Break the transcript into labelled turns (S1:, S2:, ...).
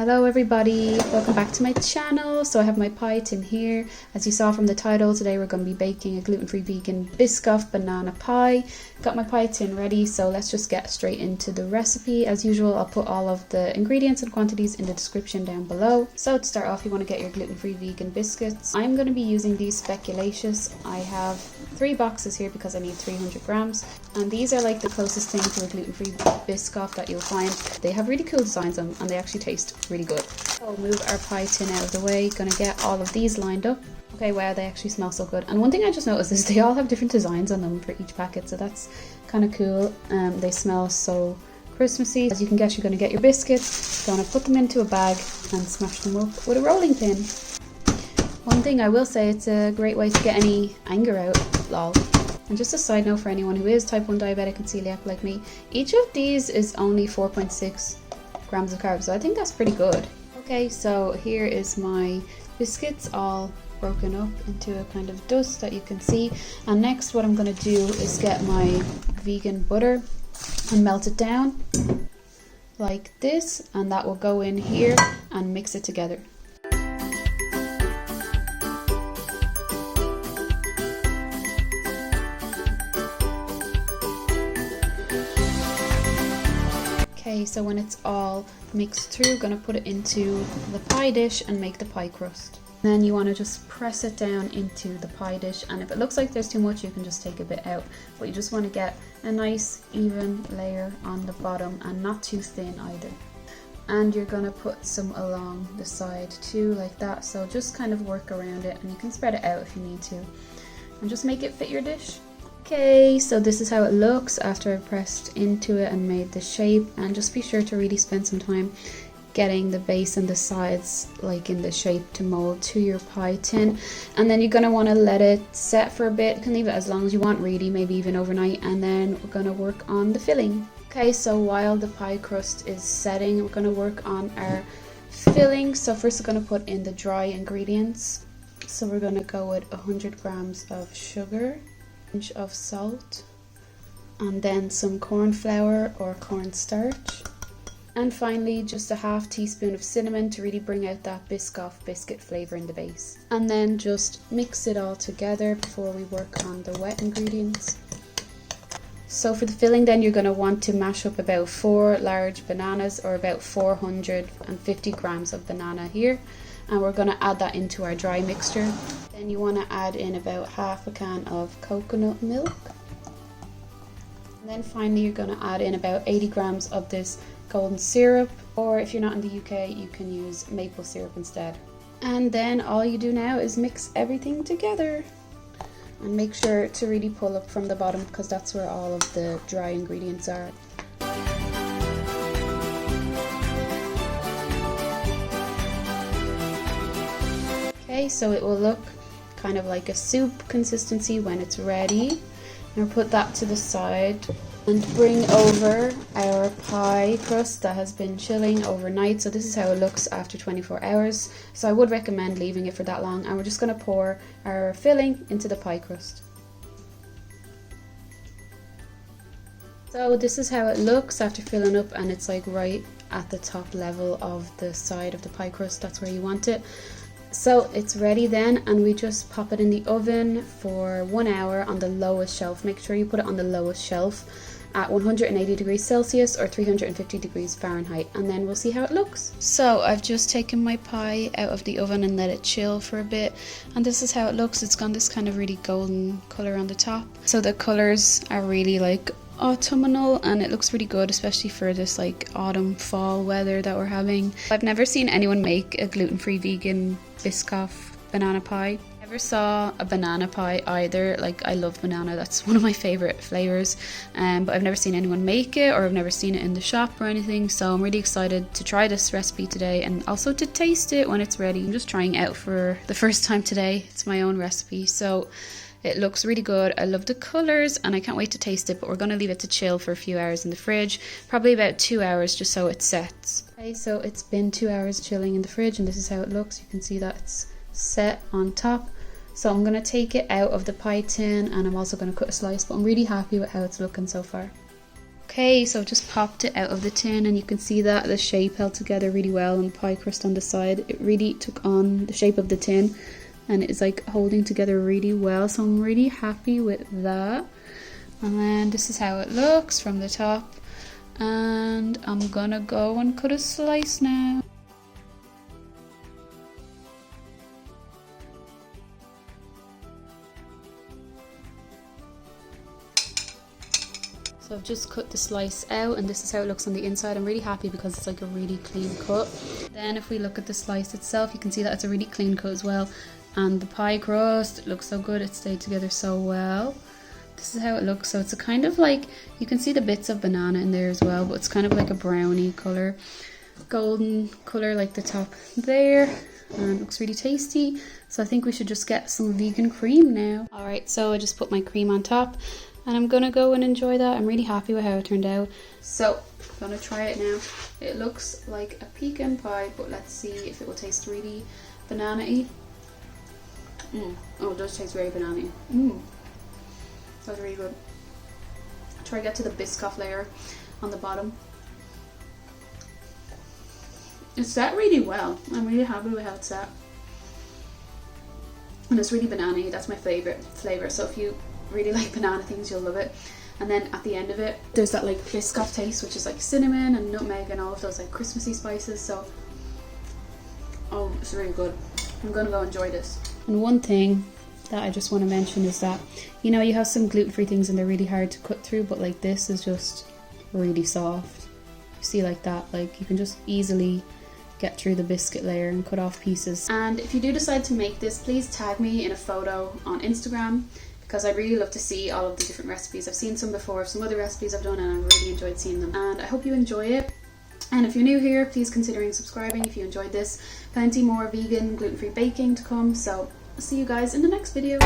S1: Hello everybody, welcome back to my channel. So I have my pie tin here. As you saw from the title, today we're going to be baking a gluten-free vegan Biscoff banana pie. Got my pie tin ready, so let's just get straight into the recipe. As usual, I'll put all of the ingredients and quantities in the description down below. So to start off, you want to get your gluten-free vegan biscuits. I'm going to be using these Spekulatious. I have 3 boxes here because I need 300 grams. And these are like the closest thing to a gluten-free Biscoff that you'll find. They have really cool designs on them and they actually taste really good. So we'll move our pie tin out of the way. Gonna get all of these lined up. Okay, wow, they actually smell so good. And one thing I just noticed is they all have different designs on them for each packet, so that's kind of cool. They smell so Christmassy. As you can guess, you're gonna get your biscuits, gonna put them into a bag and smash them up with a rolling pin. One thing I will say, it's a great way to get any anger out, lol. And just a side note for anyone who is type 1 diabetic and celiac like me, each of these is only 4.6 grams of carbs, so I think that's pretty good. Okay, so here is my biscuits all broken up into a kind of dust that you can see. And next what I'm going to do is get my vegan butter and melt it down like this, and that will go in here and mix it together. Okay, so when it's all mixed through, gonna put it into the pie dish and make the pie crust. Then you want to just press it down into the pie dish, and if it looks like there's too much, you can just take a bit out. But you just want to get a nice even layer on the bottom and not too thin either. And you're gonna put some along the side too, like that. So just kind of work around it, and you can spread it out if you need to. And just make it fit your dish. Okay, so this is how it looks after I've pressed into it and made the shape, and just be sure to really spend some time getting the base and the sides like in the shape to mold to your pie tin. And then you're going to want to let it set for a bit. You can leave it as long as you want really, maybe even overnight, and then we're going to work on the filling. Okay, so while the pie crust is setting, we're going to work on our filling. So first we're going to put in the dry ingredients. So we're going to go with 100 grams of sugar, of salt, and then some corn flour or cornstarch, and finally just a half teaspoon of cinnamon to really bring out that Biscoff biscuit flavor in the base. And then just mix it all together before we work on the wet ingredients. So for the filling then, you're going to want to mash up about 4 large bananas, or about 450 grams of banana here, and we're going to add that into our dry mixture. Then you want to add in about half a can of coconut milk. And then finally you're going to add in about 80 grams of this golden syrup, or if you're not in the UK you can use maple syrup instead. And then all you do now is mix everything together. And make sure to really pull up from the bottom, because that's where all of the dry ingredients are. Okay, so it will look kind of like a soup consistency when it's ready. Now put that to the side and bring over our pie crust that has been chilling overnight. So this is how it looks after 24 hours. So I would recommend leaving it for that long, and we're just going to pour our filling into the pie crust. So this is how it looks after filling up, and it's like right at the top level of the side of the pie crust. That's where you want it. So it's ready then, and we just pop it in the oven for 1 hour on the lowest shelf. Make sure you put it on the lowest shelf at 180 degrees Celsius or 350 degrees Fahrenheit, and then we'll see how it looks. So I've just taken my pie out of the oven and let it chill for a bit, and this is how it looks. It's got this kind of really golden color on the top. So the colors are really like autumnal, and it looks really good, especially for this like autumn fall weather that we're having. I've never seen anyone make a gluten-free vegan Biscoff banana pie. I never saw a banana pie either. Like, I love banana, that's one of my favorite flavors, but I've never seen anyone make it, or I've never seen it in the shop or anything. So I'm really excited to try this recipe today, and also to taste it when it's ready. I'm just trying it out for the first time today. It's my own recipe, so it looks really good. I love the colours and I can't wait to taste it, but we're going to leave it to chill for a few hours in the fridge, probably about 2 hours, just so it sets. Okay, so it's been 2 hours chilling in the fridge, and this is how it looks. You can see that it's set on top. So I'm going to take it out of the pie tin, and I'm also going to cut a slice, but I'm really happy with how it's looking so far. Okay, so I've just popped it out of the tin, and you can see that the shape held together really well, and the pie crust on the side, it really took on the shape of the tin, and it's like holding together really well, so I'm really happy with that. And then this is how it looks from the top, and I'm gonna go and cut a slice now. So I've just cut the slice out, and this is how it looks on the inside. I'm really happy because it's like a really clean cut. Then if we look at the slice itself, you can see that it's a really clean cut as well. And the pie crust looks so good, it stayed together so well. This is how it looks. So it's a kind of like, you can see the bits of banana in there as well, but it's kind of like a brownie colour, golden colour like the top there. And it looks really tasty. So I think we should just get some vegan cream now. Alright, so I just put my cream on top, and I'm gonna go and enjoy that. I'm really happy with how it turned out. So I'm gonna try it now. It looks like a pecan pie, but let's see if it will taste really banana-y. Oh, it does taste very banana-y. That's really good. I'll try to get to the Biscoff layer on the bottom. It's set really well. I'm really happy with how it's set. And it's really banana-y. That's my favourite flavour. So if you really like banana things, you'll love it. And then at the end of it, there's that like Biscoff taste, which is like cinnamon and nutmeg and all of those like Christmassy spices. So, oh, it's really good. I'm gonna go enjoy this. And one thing that I just want to mention is that, you know, you have some gluten-free things and they're really hard to cut through, but like this is just really soft. You see, like that, like you can just easily get through the biscuit layer and cut off pieces. And if you do decide to make this, please tag me in a photo on Instagram, because I'd really love to see all of the different recipes. I've seen some before, some other recipes I've done, and I really enjoyed seeing them. And I hope you enjoy it. And if you're new here, please consider subscribing if you enjoyed this. Plenty more vegan, gluten-free baking to come. So I'll see you guys in the next video.